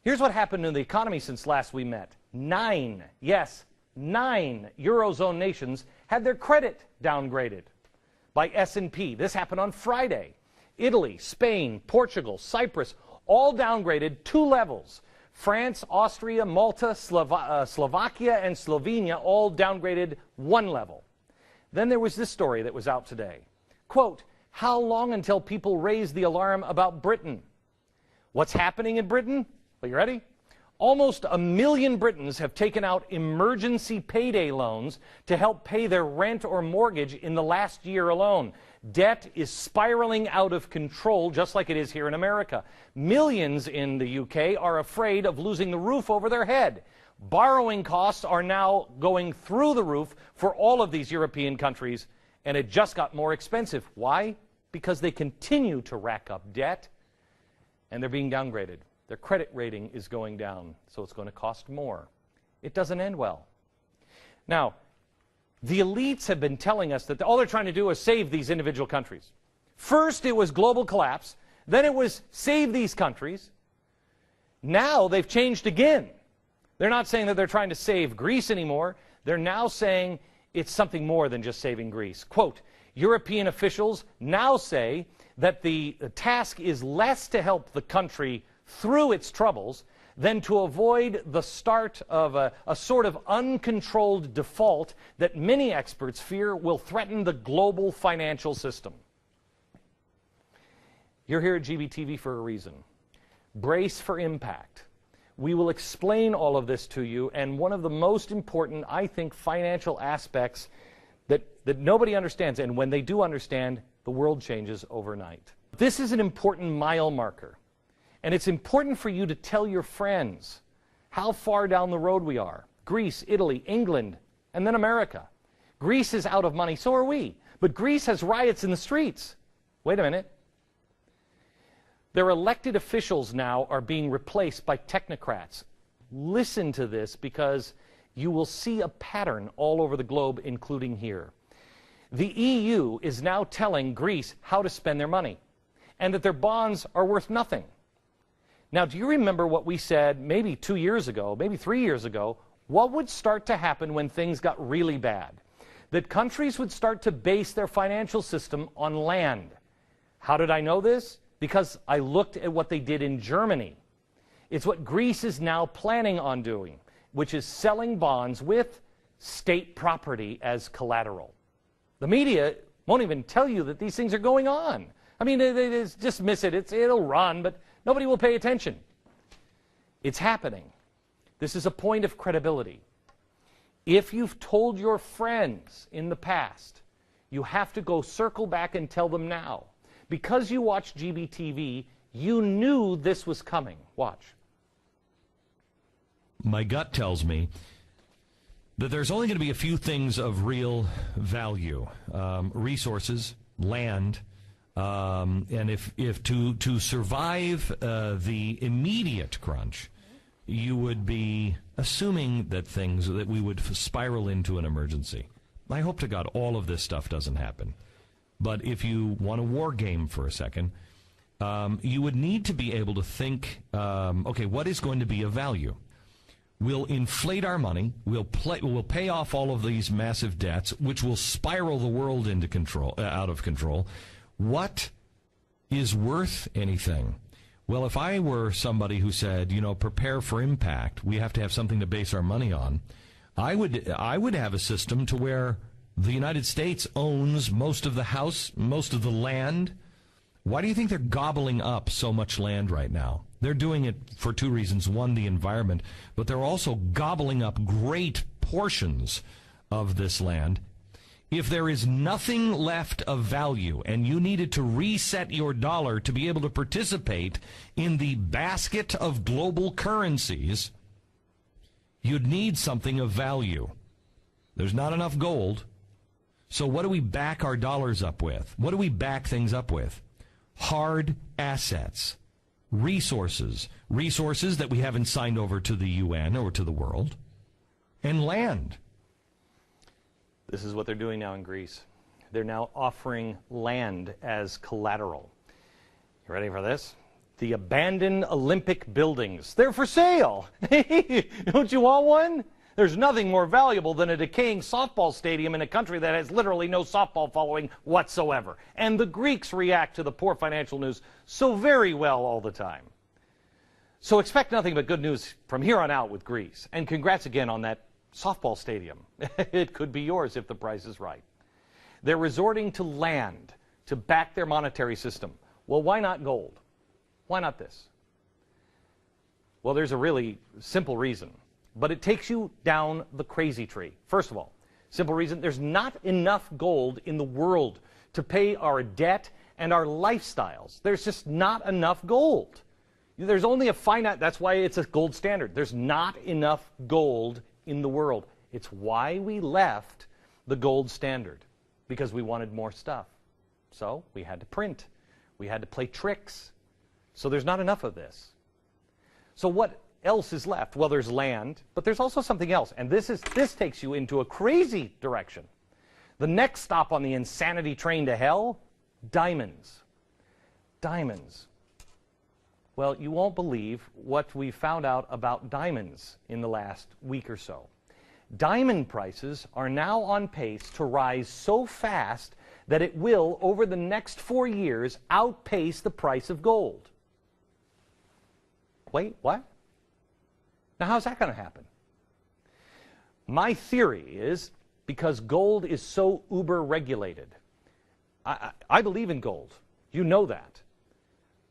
Here's what happened in the economy since last we met. 9 Eurozone nations had their credit downgraded by S&P. This happened on Friday. Italy, Spain, Portugal, Cyprus, all downgraded 2 levels. France, Austria, Malta, Slovakia, and Slovenia all downgraded 1 level. Then there was this story that was out today. Quote, how long until people raise the alarm about Britain? What's happening in Britain? Well, you ready? Almost 1 million Britons have taken out emergency payday loans to help pay their rent or mortgage in the last year alone. Debt is spiraling out of control, just like it is here in America. Millions in the UK are afraid of losing the roof over their head. Borrowing costs are now going through the roof for all of these European countries, and it just got more expensive. Why? Because they continue to rack up debt, and they're being downgraded. Their credit rating is going down, so it's going to cost more. It doesn't end well. Now, the elites have been telling us that all they're trying to do is save these individual countries. First, it was global collapse. Then it was save these countries. Now they've changed again. They're not saying that they're trying to save Greece anymore. They're now saying it's something more than just saving Greece. Quote, European officials now say that the task is less to help the country through its troubles than to avoid the start of a sort of uncontrolled default that many experts fear will threaten the global financial system. You're here at GBTV for a reason. Brace for impact. We will explain all of this to you, and one of the most important, I think, financial aspects that nobody understands, and when they do understand, the world changes overnight. This is an important mile marker. And it's important for you to tell your friends how far down the road we are. Greece, Italy, England, and then America. Greece is out of money, so are we. But Greece has riots in the streets. Wait a minute. Their elected officials now are being replaced by technocrats. Listen to this because you will see a pattern all over the globe, including here. The EU is now telling Greece how to spend their money and that their bonds are worth nothing. Now, do you remember what we said maybe 2 years ago, maybe 3 years ago? What would start to happen when things got really bad? That countries would start to base their financial system on land. How did I know this? Because I looked at what they did in Germany. It's what Greece is now planning on doing, which is selling bonds with state property as collateral. The media won't even tell you that these things are going on. I mean, they just dismiss it. It'll run, but nobody will pay attention. It's happening. This is a point of credibility. If you've told your friends in the past, you have to go circle back and tell them now. Because you watched GBTV, you knew this was coming. Watch. My gut tells me that there's only going to be a few things of real value. Resources, land, and if to survive the immediate crunch, you would be assuming that we would spiral into an emergency. I hope to God all of this stuff doesn't happen. But if you want a war game for a second, you would need to be able to think, okay, what is going to be of value? We'll inflate our money. We'll pay off all of these massive debts, which will spiral the world into out of control. What is worth anything? Well, if I were somebody who said, prepare for impact, we have to have something to base our money on, I would have a system to where the United States owns most of the house, most of the land. Why do you think they're gobbling up so much land right now? They're doing it for 2 reasons. One, the environment, but they're also gobbling up great portions of this land. If there is nothing left of value and you needed to reset your dollar to be able to participate in the basket of global currencies, you'd need something of value. There's not enough gold. So what do we back our dollars up with? What do we back things up with? Hard assets, resources that we haven't signed over to the UN or to the world, and land. This is what they're doing now in Greece. They're now offering land as collateral. You ready for this? The abandoned Olympic buildings. They're for sale. Don't you want one? There's nothing more valuable than a decaying softball stadium in a country that has literally no softball following whatsoever. And the Greeks react to the poor financial news so very well all the time. So expect nothing but good news from here on out with Greece. And congrats again on that softball stadium. It could be yours if the price is right. They're resorting to land to back their monetary system. Well, why not gold? Why not this? Well, there's a really simple reason, but it takes you down the crazy tree. First of all, simple reason, there's not enough gold in the world to pay our debt and our lifestyles. There's just not enough gold. There's only a finite, that's why it's a gold standard. There's not enough gold in the world. It's why we left the gold standard, because we wanted more stuff. So we had to print. We had to play tricks. So there's not enough of this. So what else is left? Well, there's land, but there's also something else. And this takes you into a crazy direction. The next stop on the insanity train to hell, diamonds. Diamonds. Well, you won't believe what we found out about diamonds in the last week or so. Diamond prices are now on pace to rise so fast that it will, over the next 4 years, outpace the price of gold. Wait, what? Now, how's that going to happen? My theory is because gold is so uber-regulated. I believe in gold. You know that.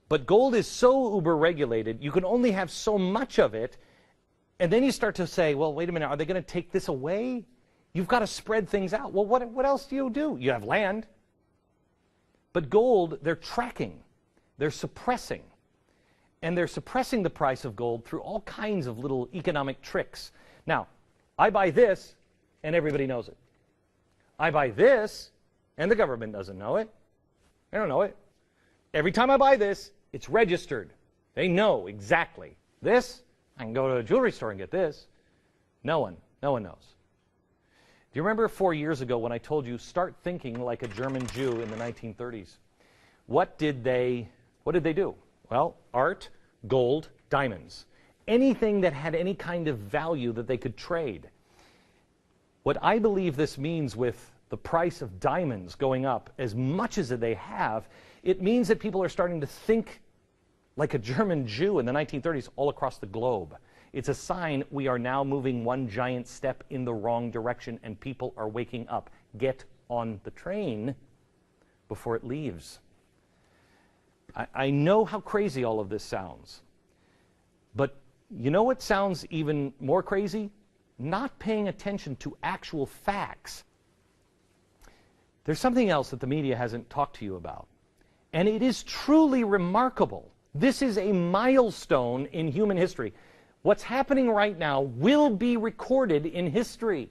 But gold is so uber-regulated, you can only have so much of it, and then you start to say, well, wait a minute, are they going to take this away? You've got to spread things out. Well, what else do? You have land. But gold, they're tracking. They're suppressing. And they're suppressing the price of gold through all kinds of little economic tricks. Now, I buy this, and everybody knows it. I buy this, and the government doesn't know it. They don't know it. Every time I buy this, it's registered. They know exactly. This, I can go to a jewelry store and get this. No one knows. Do you remember 4 years ago when I told you, start thinking like a German Jew in the 1930s? What did they do? Well, art, gold, diamonds. Anything that had any kind of value that they could trade. What I believe this means with the price of diamonds going up as much as they have, it means that people are starting to think like a German Jew in the 1930s all across the globe. It's a sign we are now moving one giant step in the wrong direction and people are waking up. Get on the train before it leaves. I know how crazy all of this sounds. But you know what sounds even more crazy? Not paying attention to actual facts. There's something else that the media hasn't talked to you about. And it is truly remarkable. This is a milestone in human history. What's happening right now will be recorded in history.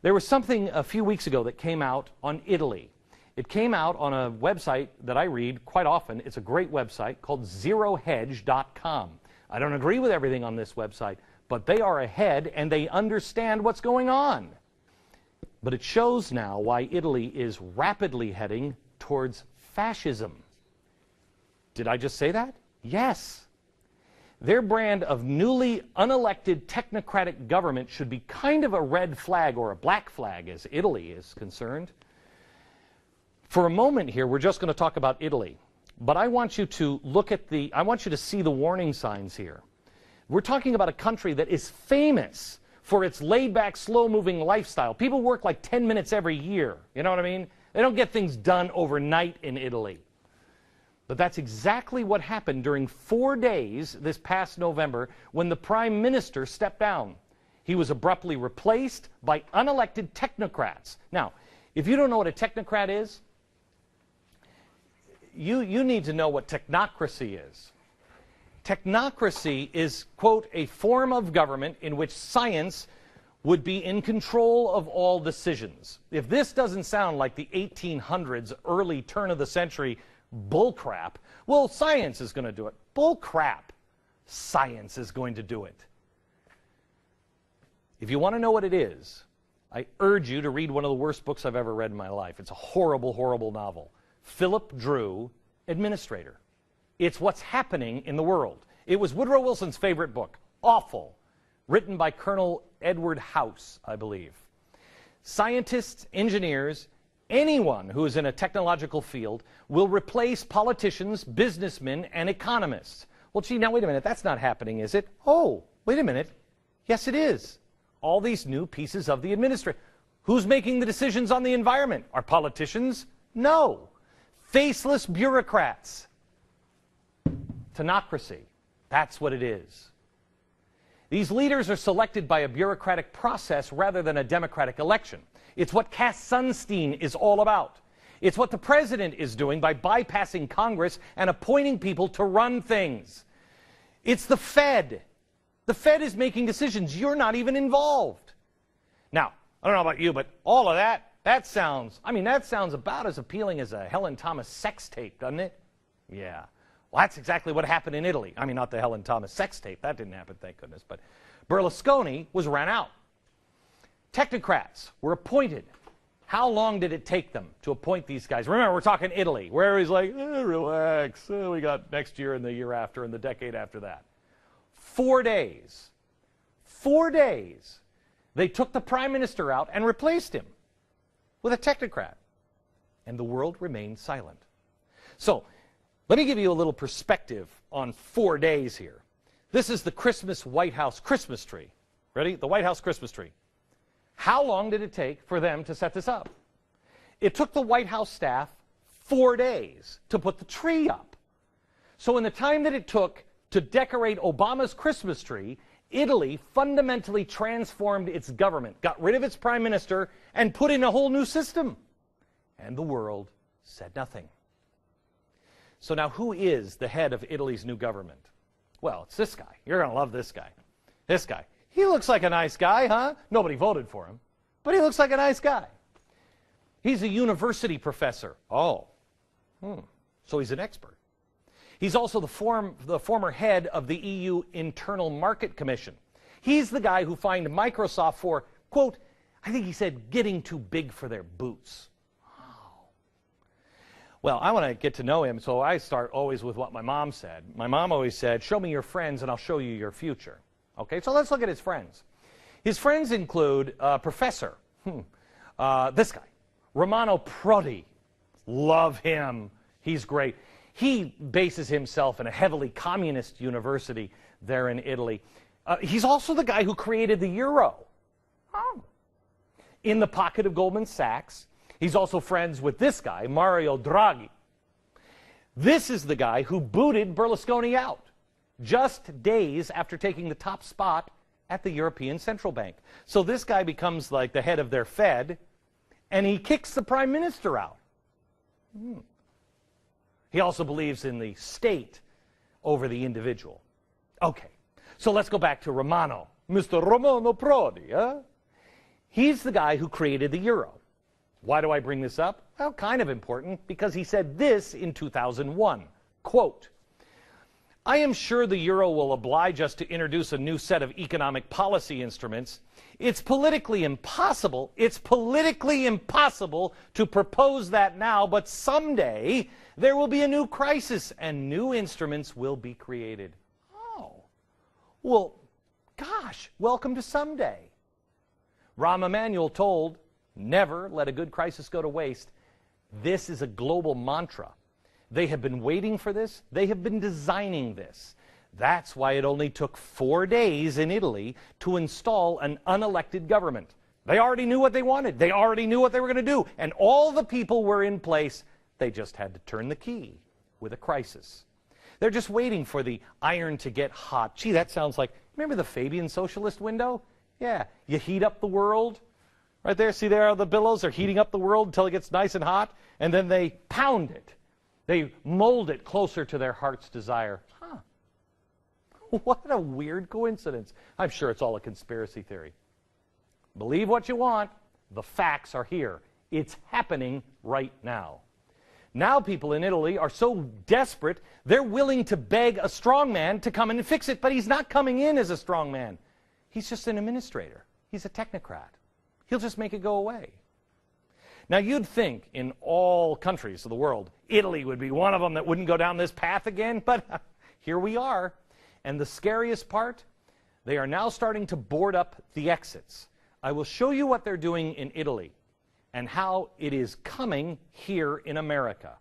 There was something a few weeks ago that came out on Italy. It came out on a website that I read quite often. It's a great website called zerohedge.com. I don't agree with everything on this website, but they are ahead and they understand what's going on. But it shows now why Italy is rapidly heading towards fascism. Did I just say that? Yes. Their brand of newly unelected technocratic government should be kind of a red flag or a black flag as Italy is concerned. For a moment here, we're just going to talk about Italy. But I want you to I want you to see the warning signs here. We're talking about a country that is famous for its laid-back, slow-moving lifestyle. People work like 10 minutes every year. You know what I mean? They don't get things done overnight in Italy. But that's exactly what happened during 4 days this past November when the Prime Minister stepped down. He was abruptly replaced by unelected technocrats. Now, if you don't know what a technocrat is, you need to know what technocracy is. Technocracy is, quote, a form of government in which science would be in control of all decisions. If this doesn't sound like the 1800s, early turn of the century bullcrap, well, science is going to do it. Bullcrap. Science is going to do it. If you want to know what it is, I urge you to read one of the worst books I've ever read in my life. It's a horrible, horrible novel. Philip Drew, Administrator. It's what's happening in the world. It was Woodrow Wilson's favorite book, Awful, written by Colonel Edward House, I believe. Scientists, engineers, anyone who is in a technological field will replace politicians, businessmen, and economists. Well, gee, now wait a minute, that's not happening, is it? Oh, wait a minute. Yes, it is. All these new pieces of the administration. Who's making the decisions on the environment? Are politicians? No. Faceless bureaucrats. Tenocracy. That's what it is. These leaders are selected by a bureaucratic process rather than a democratic election. It's what Cass Sunstein is all about. It's what the president is doing by bypassing Congress and appointing people to run things. It's the Fed. The Fed is making decisions. You're not even involved. Now, I don't know about you, but all of that sounds about as appealing as a Helen Thomas sex tape, doesn't it? Yeah. Well, that's exactly what happened in Italy. I mean, not the Helen Thomas sex tape. That didn't happen, thank goodness. But Berlusconi was ran out. Technocrats were appointed. How long did it take them to appoint these guys? Remember, we're talking Italy, where he's like, relax. We got next year and the year after and the decade after that. 4 days. 4 days. They took the prime minister out and replaced him with a technocrat. And the world remained silent. So, let me give you a little perspective on 4 days here. This is the Christmas White House Christmas tree. Ready? The White House Christmas tree. How long did it take for them to set this up? It took the White House staff 4 days to put the tree up. So in the time that it took to decorate Obama's Christmas tree, Italy fundamentally transformed its government, got rid of its prime minister, and put in a whole new system. And the world said nothing. So now who is the head of Italy's new government? Well, it's this guy. You're going to love this guy. This guy. He looks like a nice guy, huh? Nobody voted for him, but he looks like a nice guy. He's a university professor. Oh, so he's an expert. He's also the former head of the EU Internal Market Commission. He's the guy who fined Microsoft for, quote, I think he said, getting too big for their boots. Well, I want to get to know him, so I start always with what my mom said. My mom always said, show me your friends and I'll show you your future. Okay, so let's look at his friends. His friends include Professor, this guy, Romano Prodi. Love him. He's great. He bases himself in a heavily communist university there in Italy. He's also the guy who created the euro. Oh. In the pocket of Goldman Sachs. He's also friends with this guy, Mario Draghi. This is the guy who booted Berlusconi out just days after taking the top spot at the European Central Bank. So this guy becomes like the head of their Fed, and he kicks the prime minister out. He also believes in the state over the individual. Okay, so let's go back to Romano. Mr. Romano Prodi, huh? He's the guy who created the euro. Why do I bring this up? Well, kind of important, because he said this in 2001, quote, I am sure the euro will oblige us to introduce a new set of economic policy instruments. It's politically impossible to propose that now, but someday there will be a new crisis and new instruments will be created. Oh, well, gosh, welcome to someday. Rahm Emanuel told, never let a good crisis go to waste. This is a global mantra. They have been waiting for this. They have been designing this. That's why it only took 4 days in Italy to install an unelected government. They already knew what they wanted. They already knew what they were going to do. And all the people were in place. They just had to turn the key with a crisis. They're just waiting for the iron to get hot. Gee, that sounds like, remember the Fabian socialist window? Yeah, you heat up the world. Right there, see there are the billows. They're heating up the world until it gets nice and hot. And then they pound it. They mold it closer to their heart's desire. Huh. What a weird coincidence. I'm sure it's all a conspiracy theory. Believe what you want. The facts are here. It's happening right now. Now people in Italy are so desperate, they're willing to beg a strongman to come in and fix it, but he's not coming in as a strongman. He's just an administrator. He's a technocrat. He'll just make it go away. Now, you'd think in all countries of the world, Italy would be one of them that wouldn't go down this path again, but here we are. And the scariest part, they are now starting to board up the exits. I will show you what they're doing in Italy and how it is coming here in America.